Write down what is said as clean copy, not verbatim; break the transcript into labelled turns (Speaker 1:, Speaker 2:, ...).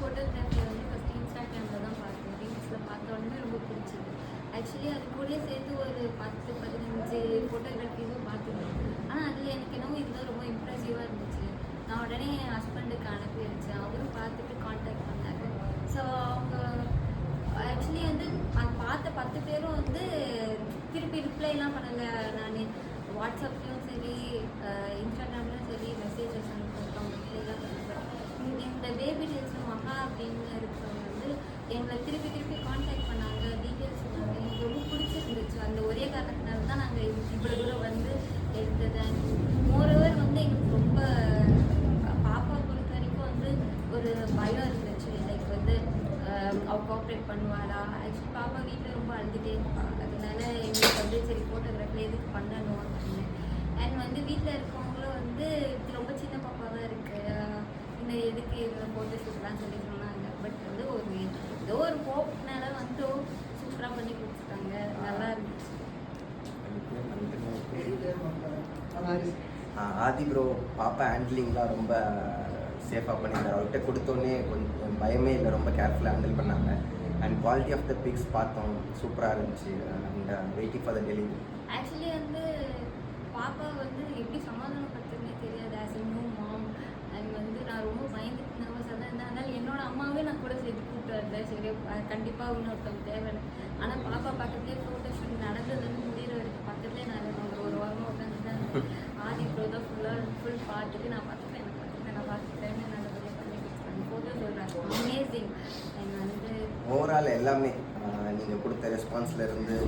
Speaker 1: Photography வந்து first இன்ஸ்டாகிராமில் தான் பார்த்தேன். ரீல்ஸில் பார்த்த உடனே ரொம்ப பிடிச்சிது. ஆக்சுவலி அது கூடயே சேர்த்து ஒரு 10-15 ஃபோட்டோகிராஃபிஸும் பார்த்துருந்தேன். ஆனால் அதில் எனக்கு என்னவோ இதுதான் ரொம்ப இம்ப்ரெசிவாக இருந்துச்சு. நான் உடனே என் ஹஸ்பண்டுக்கு அனுப்பி வச்சேன். அவரும் பார்த்துட்டு காண்டாக்ட் பண்ணாரு. ஸோ அவங்க ஆக்சுவலி வந்து அது பார்த்த 10 பேரும் வந்து திருப்பி ரிப்ளைலாம் பண்ணலை. நான் வாட்ஸ்அப்லேயும் சரி இன்ஸ்டாகிராம்லேயும் சரி மெசேஜஸ் அனுப்பிட்டோம், ரிப்ளைலாம் பண்ணுறேன். இந்த பேபி டேஸ் மகா அப்படின்னு இருக்கிறவங்க வந்து எங்களை திருப்பி திருப்பி காண்டாக்ட் பண்ணாங்க, டீட்டெயில்ஸ் சொன்னாங்க. எனக்கு ரொம்ப பிடிச்சிருந்துச்சு. அந்த ஒரே காரணத்தினால தான் நாங்கள் இவ்வளோ தூரம் வந்து எடுத்தது. மோரோவர் வந்து எங்களுக்கு ரொம்ப பாப்பா பொறுத்த வரைக்கும் வந்து ஒரு பயம் இருந்துச்சு. லைக் வந்து அவ கோஆப்ரேட் பண்ணுவாளா. ஆக்சுவலி பாப்பா வீட்டில் ரொம்ப அழுதுகிட்டே இருப்பாங்க. அதனால எங்களுக்கு வந்து சரி ஃபோட்டோகிராஃபி எதுக்கு பண்ணணும் அப்படின்னு. அண்ட் வந்து வீட்டில் இருக்கவங்களும் வந்து இது ரொம்ப சின்ன பாப்பா தான் இருக்குது, இன்னும் எதுக்கு இதில் ஃபோட்டோ ஷூட்லாம் சொல்லி சொன்னாங்க. பட் வந்து ஏதோ ஒரு ஹோப்னால வந்து சூப்பராக பண்ணி கொடுத்துட்டாங்க. நல்லா இருந்துச்சு.
Speaker 2: ஆதி ப்ரோ பாப்பா ஹேண்ட்லிங்லாம் ரொம்ப சேஃபாக பண்ணியிருந்தார். அவர்கிட்ட கொடுத்தோன்னே கொஞ்சம் பயமே இல்லை, ரொம்ப கேர்ஃபுல்லாக ஹேண்டில் பண்ணாங்க. And quality of the pics பார்த்தோம், சூப்பராக இருந்துச்சு. And waiting for the delivery.
Speaker 1: Actually வந்து பாப்பா வந்து எப்படி சமாதானப்படுத்துறதுனே தெரியாது. As a new mom and வந்து நான் ரொம்ப பயந்துட்டு நர்வஸாக தான் இருந்தேன். அதனால் என்னோட அம்மாவே நான் கூட சேர்த்து கூப்பிட்டு வந்தேன். சரி கண்டிப்பாக இன்னொருத்தவங்க தேவை. ஆனால் பாப்பா பக்கத்துலேயே ஃபோட்டோ ஷூட் நடந்ததுன்னு முடிகிற வரைக்கும் பக்கத்துலேயே நான் ஒரு வாரமாக உட்காந்து தான் ஆதி ப்ரோ தான் ஃபுல் பார்த்துட்டு நான் பார்த்துட்டேன் நல்லபடியாக பண்ணி கொடுத்துருக்காங்க. ஃபோட்டோ சொல்கிறாங்க அமேசிங். அண்ட் வந்து
Speaker 2: ஓவரால் எல்லாமே நீங்கள் கொடுத்த ரெஸ்பான்ஸ்லேருந்து